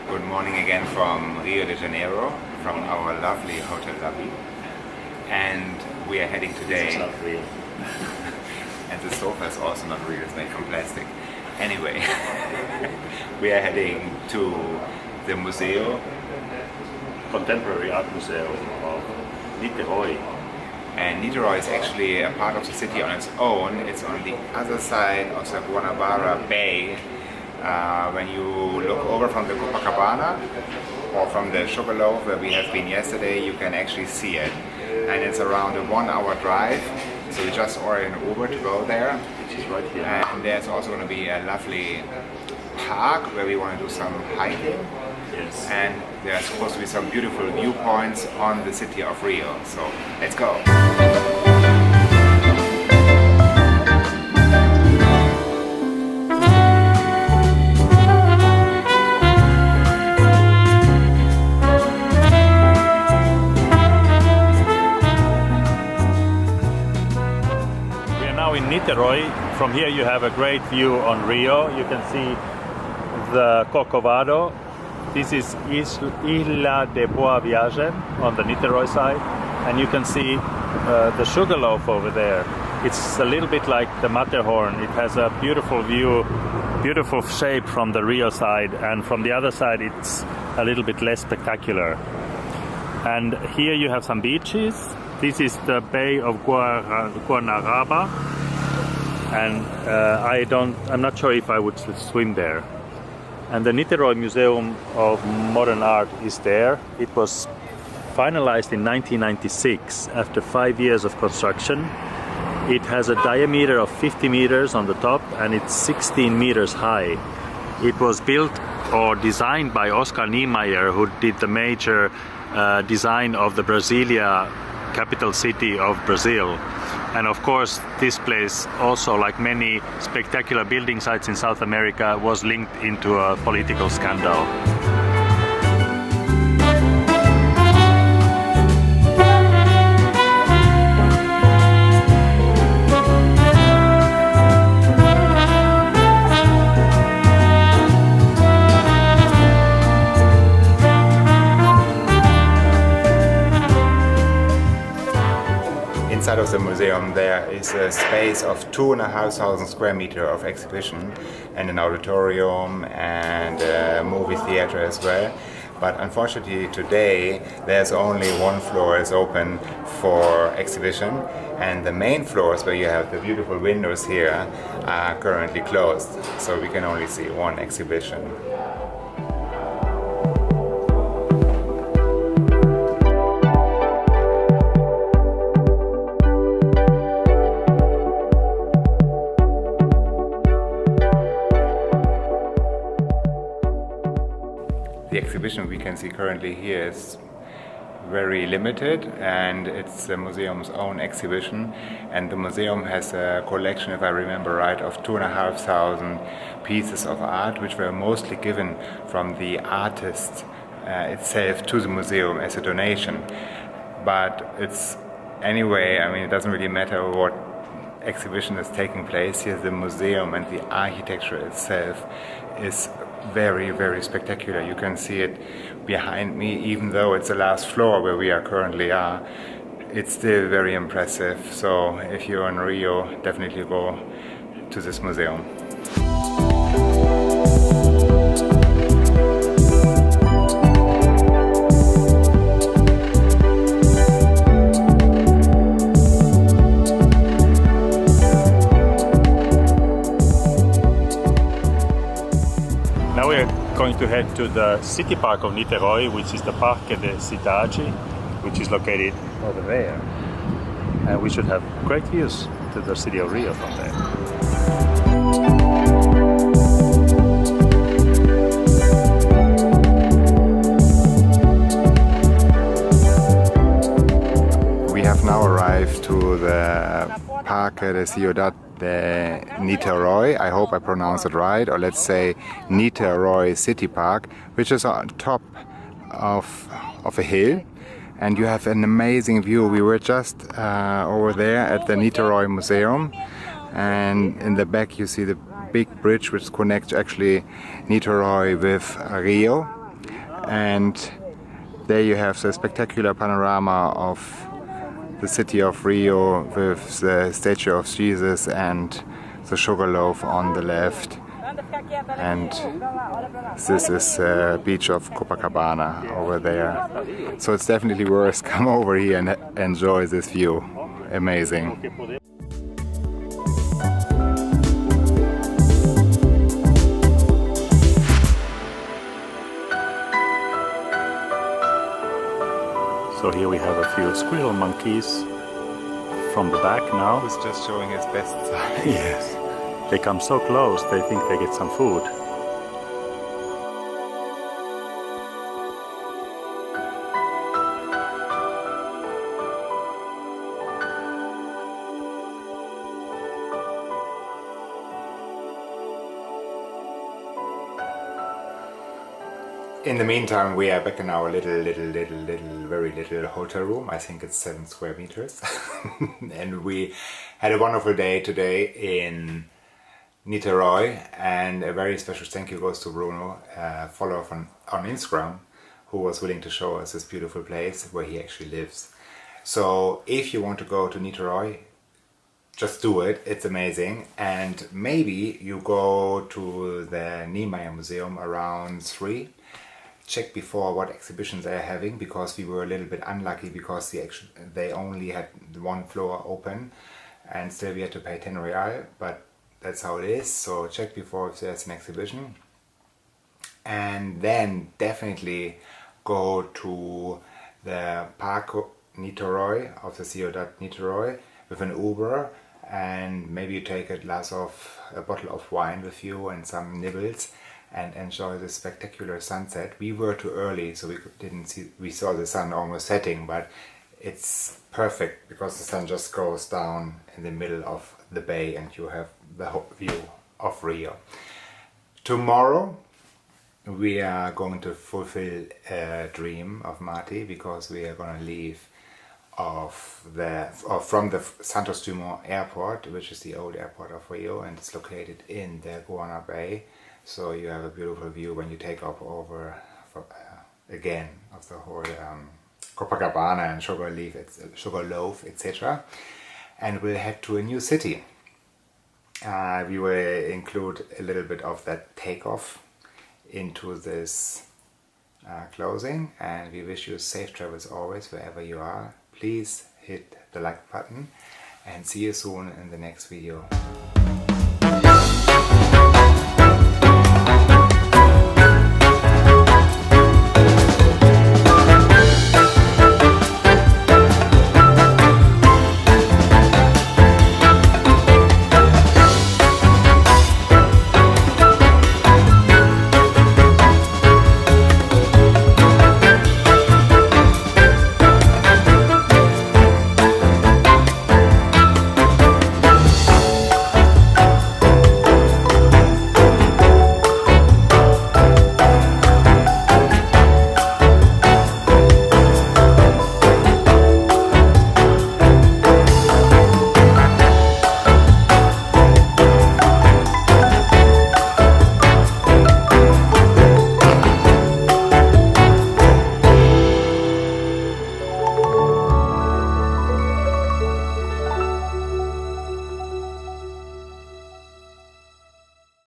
Good morning again from Rio de Janeiro, from our lovely hotel lobby. And we are heading today... It's not real. And the sofa is also not real, it's made from plastic. Anyway, we are heading to the Museo Contemporary Art Museum of Niteroi. And Niteroi is actually a part of the city on its own. It's on the other side of the Guanabara Bay. When you look over from the Copacabana or from the Sugarloaf where we have been yesterday, you can actually see it. And it's around a 1-hour drive, so we just ordered an Uber to go there. Which is right here. And there's also going to be a lovely park where we want to do some hiking. Yes. And there's supposed to be some beautiful viewpoints on the city of Rio. So let's go. In Niteroi, from here you have a great view on Rio. You can see the Corcovado. This is Isla de Boa Viagem on the Niteroi side, and you can see the Sugarloaf over there. It's a little bit like the Matterhorn. It has a beautiful view, beautiful shape from the Rio side, and from the other side it's a little bit less spectacular. And here you have some beaches. This is the Bay of Guanabara, and I'm not sure if I would swim there. And the Niterói Museum of Modern Art is there. It was finalized in 1996 after 5 years of construction. It has a diameter of 50 meters on the top and it's 16 meters high. It was built or designed by Oscan Niemeyer, who did the major design of the Brasilia capital city of Brazil. And of course this place also, like many spectacular building sites in South America, was linked into a political scandal. Inside of the museum there is a space of 2,500 square meters of exhibition and an auditorium and a movie theater as well. But unfortunately today there's only one floor is open for exhibition, and the main floors where you have the beautiful windows here are currently closed, so we can only see one exhibition. The exhibition we can see currently here is very limited, and it's the museum's own exhibition, and the museum has a collection, if I remember right, of 2,500 pieces of art, which were mostly given from the artist itself to the museum as a donation. But it's anyway, I mean, it doesn't really matter what exhibition is taking place here. The museum and the architecture itself is very, very spectacular. You can see it behind me, even though it's the last floor where we are currently are. It's still very impressive. So if you're in Rio, definitely go to this museum. Going to head to the city park of Niteroi, which is the Parque de Cidade, which is located over there. And we should have great views to the city of Rio from there. We have now arrived to the Parque de Ciudad de Niteroi, I hope I pronounced it right, or let's say Niteroi City Park, which is on top of a hill, and you have an amazing view. We were just over there at the Niterói Museum, and in the back you see the big bridge which connects actually Niteroi with Rio. and there you have the spectacular panorama of the city of Rio with the statue of Jesus and the sugar loaf on the left. And this is the beach of Copacabana over there. So it's definitely worth come over here and enjoy this view. Amazing. So here we have a few squirrel monkeys from the back now. He's just showing his best side. Yes. They come so close, they think they get some food. In the meantime, we are back in our very little hotel room. I think it's 7 square meters. And we had a wonderful day today in Niteroi, and a very special thank you goes to Bruno, a follower on Instagram, who was willing to show us this beautiful place where he actually lives. So if you want to go to Niteroi, just do it, it's amazing. And maybe you go to the Niemeyer Museum around 3. Check before what exhibitions they are having, because we were a little bit unlucky because they only had one floor open and still we had to pay 10 real, but that's how it is. So check before if there's an exhibition, and then definitely go to the Parco Niteroi of the Ciudad Niteroi with an Uber, and maybe you take a bottle of wine with you and some nibbles and enjoy the spectacular sunset. We were too early, so we saw the sun almost setting, but it's perfect because the sun just goes down in the middle of the bay and you have the whole view of Rio. Tomorrow we are going to fulfill a dream of Marty, because we are going to leave from the Santos Dumont airport, which is the old airport of Rio, and it's located in the Guanabara Bay. So you have a beautiful view when you take off over again of the whole Copacabana and sugar loaf, etc. And we'll head to a new city. We will include a little bit of that takeoff into this closing, and we wish you safe travels always wherever you are. Please hit the like button and see you soon in the next video.